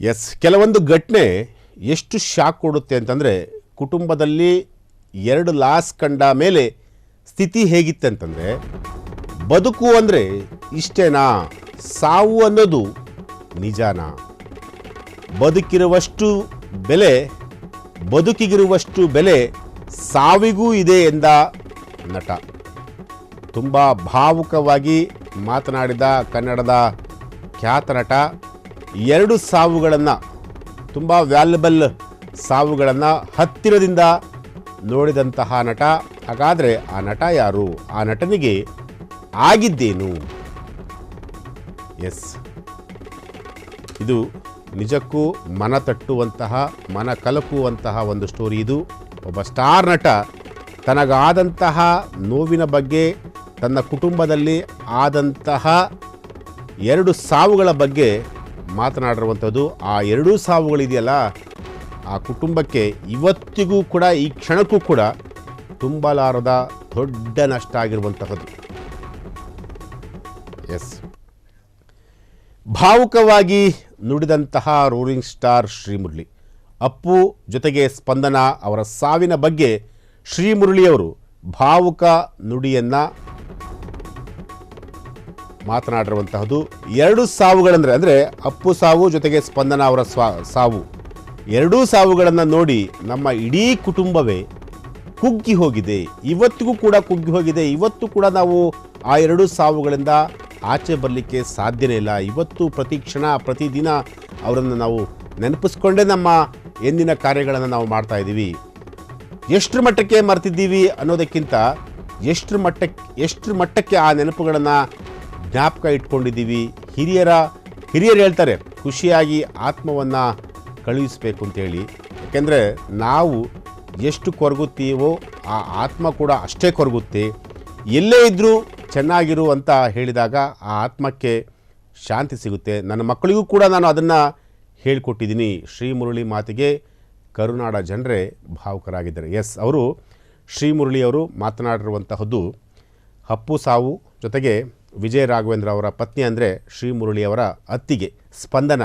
S, ಕೆಲವೊಂದು ಘಟನೆ ಎಷ್ಟು ಶಾಕ್ ಕೊಡುತ್ತೆ ಅಂತಂದರೆ, ಕುಟುಂಬದಲ್ಲಿ 2 ಲಾಸ್ ಕಂಡ ಮೇಲೆ ಸ್ಥಿತಿ ಹೇಗಿತ್ತೆ ಅಂತಂದರೆ, ಬದುಕು ಅಂದರೆ ಇಷ್ಟೇನಾ, ಸಾವು ಅನ್ನೋದು ನಿಜಾನಾ, ಬದುಕಿಗಿರುವಷ್ಟು ಬೆಲೆ ಸಾವಿಗೂ ಇದೆ ಎಂದ ನಟ. ತುಂಬ ಭಾವುಕವಾಗಿ ಮಾತನಾಡಿದ ಕನ್ನಡದ ಖ್ಯಾತ ನಟ 2 ಸಾವುಗಳನ್ನು, ತುಂಬ ವ್ಯಾಲ್ಯುಬಲ್ ಸಾವುಗಳನ್ನು ಹತ್ತಿರದಿಂದ ನೋಡಿದಂತಹ ನಟ. ಹಾಗಾದರೆ ಆ ನಟ ಯಾರು? ಆ ನಟನಿಗೆ ಆಗಿದ್ದೇನು? ಎಸ್, ಇದು ನಿಜಕ್ಕೂ ಮನ ತಟ್ಟುವಂತಹ, ಮನ ಕಲಕುವಂತಹ ಒಂದು ಸ್ಟೋರಿ. ಇದು ಒಬ್ಬ ಸ್ಟಾರ್ ನಟ ತನಗಾದಂತಹ ನೋವಿನ ಬಗ್ಗೆ, ತನ್ನ ಕುಟುಂಬದಲ್ಲಿ ಆದಂತಹ 2 ಸಾವುಗಳ ಬಗ್ಗೆ ಮಾತನಾಡಿರುವಂಥದ್ದು. ಆ 2 ಸಾವುಗಳಿದೆಯಲ್ಲ, ಆ ಕುಟುಂಬಕ್ಕೆ ಇವತ್ತಿಗೂ ಕೂಡ, ಈ ಕ್ಷಣಕ್ಕೂ ಕೂಡ ತುಂಬಲಾರದ ದೊಡ್ಡ ನಷ್ಟ ಆಗಿರುವಂತಹದ್ದು. ಎಸ್, ಭಾವುಕವಾಗಿ ನುಡಿದಂತಹ ರೋಲಿಂಗ್ ಸ್ಟಾರ್ ಶ್ರೀಮುರಳಿ, ಅಪ್ಪು ಜೊತೆಗೆ ಸ್ಪಂದನ ಅವರ ಸಾವಿನ ಬಗ್ಗೆ ಶ್ರೀಮುರಳಿಯವರು ಭಾವುಕ ನುಡಿಯನ್ನು ಮಾತನಾಡಿರುವಂತಹದ್ದು. 2 ಸಾವುಗಳಂದರೆ, ಅಂದರೆ ಅಪ್ಪು ಸಾವು ಜೊತೆಗೆ ಸ್ಪಂದನ ಅವರ ಸಾವು, 2 ಸಾವುಗಳನ್ನು ನೋಡಿ ನಮ್ಮ ಇಡೀ ಕುಟುಂಬವೇ ಕುಗ್ಗಿ ಹೋಗಿದೆ. ಇವತ್ತಿಗೂ ಕೂಡ ಕುಗ್ಗಿ ಹೋಗಿದೆ. ಇವತ್ತು ಕೂಡ ನಾವು ಆ 2 ಸಾವುಗಳಿಂದ ಆಚೆ ಬರಲಿಕ್ಕೆ ಸಾಧ್ಯನೇ ಇಲ್ಲ. ಇವತ್ತು ಪ್ರತಿ ಕ್ಷಣ, ಪ್ರತಿದಿನ ಅವರನ್ನು ನಾವು ನೆನಪಿಸ್ಕೊಂಡೇ ನಮ್ಮ ಎಂದಿನ ಕಾರ್ಯಗಳನ್ನು ನಾವು ಮಾಡ್ತಾ ಇದ್ದೀವಿ. ಎಷ್ಟರ ಮಟ್ಟಕ್ಕೆ ಮರ್ತಿದ್ದೀವಿ ಅನ್ನೋದಕ್ಕಿಂತ ಎಷ್ಟರ ಮಟ್ಟಕ್ಕೆ ಆ ನೆನಪುಗಳನ್ನು ಜ್ಞಾಪಕ ಇಟ್ಕೊಂಡಿದ್ದೀವಿ. ಹಿರಿಯರು ಹೇಳ್ತಾರೆ, ಖುಷಿಯಾಗಿ ಆತ್ಮವನ್ನು ಕಳುಹಿಸಬೇಕು ಅಂತೇಳಿ. ಯಾಕೆಂದರೆ ನಾವು ಎಷ್ಟು ಕೊರಗುತ್ತೀವೋ ಆ ಆತ್ಮ ಕೂಡ ಅಷ್ಟೇ ಕೊರಗುತ್ತೆ. ಎಲ್ಲೇ ಇದ್ದರೂ ಚೆನ್ನಾಗಿರು ಅಂತ ಹೇಳಿದಾಗ ಆ ಆತ್ಮಕ್ಕೆ ಶಾಂತಿ ಸಿಗುತ್ತೆ. ನನ್ನ ಮಕ್ಕಳಿಗೂ ಕೂಡ ನಾನು ಅದನ್ನು ಹೇಳಿಕೊಟ್ಟಿದ್ದೀನಿ. ಶ್ರೀಮುರಳಿ ಮಾತಿಗೆ ಕರುನಾಡ ಜನರೇ ಭಾವುಕರಾಗಿದ್ದಾರೆ. ಎಸ್, ಅವರು ಶ್ರೀಮುರಳಿಯವರು ಮಾತನಾಡಿರುವಂತಹದ್ದು ಅಪ್ಪು ಸಾವು ಜೊತೆಗೆ ವಿಜಯ ರಾಘವೇಂದ್ರ ಅವರ ಪತ್ನಿ, ಅಂದರೆ ಶ್ರೀಮುರಳಿಯವರ ಅತ್ತಿಗೆ ಸ್ಪಂದನ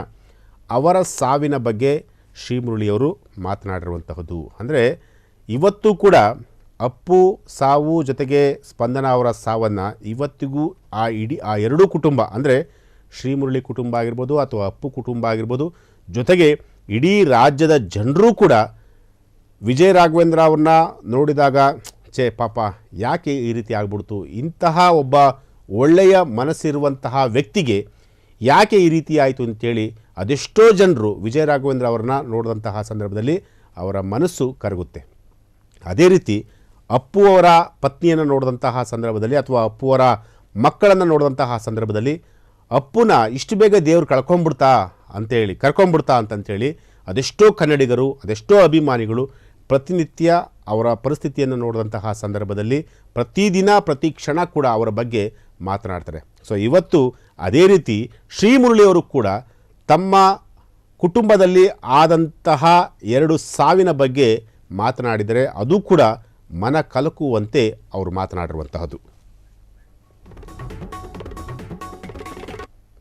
ಅವರ ಸಾವಿನ ಬಗ್ಗೆ ಶ್ರೀಮುರಳಿಯವರು ಮಾತನಾಡಿರುವಂತಹದ್ದು. ಅಂದರೆ ಇವತ್ತು ಕೂಡ ಅಪ್ಪು ಸಾವು ಜೊತೆಗೆ ಸ್ಪಂದನ ಅವರ ಸಾವನ್ನು ಇವತ್ತಿಗೂ ಆ 2 ಕುಟುಂಬ, ಅಂದರೆ ಶ್ರೀಮುರಳಿ ಕುಟುಂಬ ಆಗಿರ್ಬೋದು ಅಥವಾ ಅಪ್ಪು ಕುಟುಂಬ ಆಗಿರ್ಬೋದು, ಜೊತೆಗೆ ಇಡೀ ರಾಜ್ಯದ ಜನರೂ ಕೂಡ ವಿಜಯ ರಾಘವೇಂದ್ರ ಅವ್ರನ್ನ ನೋಡಿದಾಗ ಪಾಪ ಯಾಕೆ ಈ ರೀತಿ ಆಗ್ಬಿಡ್ತು, ಇಂತಹ ಒಬ್ಬ ಒಳ್ಳೆಯ ಮನಸ್ಸಿರುವಂತಹ ವ್ಯಕ್ತಿಗೆ ಯಾಕೆ ಈ ರೀತಿ ಆಯಿತು ಅಂತೇಳಿ ಅದೆಷ್ಟೋ ಜನರು ವಿಜಯ ರಾಘವೇಂದ್ರ ಅವ್ರನ್ನ ನೋಡಿದಂತಹ ಸಂದರ್ಭದಲ್ಲಿ ಅವರ ಮನಸ್ಸು ಕರಗುತ್ತೆ. ಅದೇ ರೀತಿ ಅಪ್ಪು ಅವರ ಪತ್ನಿಯನ್ನು ನೋಡಿದಂತಹ ಸಂದರ್ಭದಲ್ಲಿ ಅಥವಾ ಅಪ್ಪು ಅವರ ಮಕ್ಕಳನ್ನು ನೋಡಿದಂತಹ ಸಂದರ್ಭದಲ್ಲಿ ಅಪ್ಪುನ ಇಷ್ಟು ಬೇಗ ದೇವರು ಕರ್ಕೊಂಬಿಡ್ತಾ ಅಂತಂತೇಳಿ ಅದೆಷ್ಟೋ ಕನ್ನಡಿಗರು, ಅದೆಷ್ಟೋ ಅಭಿಮಾನಿಗಳು ಪ್ರತಿನಿತ್ಯ ಅವರ ಪರಿಸ್ಥಿತಿಯನ್ನು ನೋಡಿದಂತಹ ಸಂದರ್ಭದಲ್ಲಿ ಪ್ರತಿದಿನ ಪ್ರತಿ ಕ್ಷಣ ಕೂಡ ಅವರ ಬಗ್ಗೆ ಮಾತನಾಡ್ತಾರೆ. ಸೊ ಇವತ್ತು ಅದೇ ರೀತಿ ಶ್ರೀಮುರಳಿಯವರು ಕೂಡ ತಮ್ಮ ಕುಟುಂಬದಲ್ಲಿ ಆದಂತಹ 2 ಸಾವಿನ ಬಗ್ಗೆ ಮಾತನಾಡಿದರೆ ಅದು ಕೂಡ ಮನ ಕಲಕುವಂತೆ ಅವರು ಮಾತನಾಡಿರುವಂತಹದ್ದು.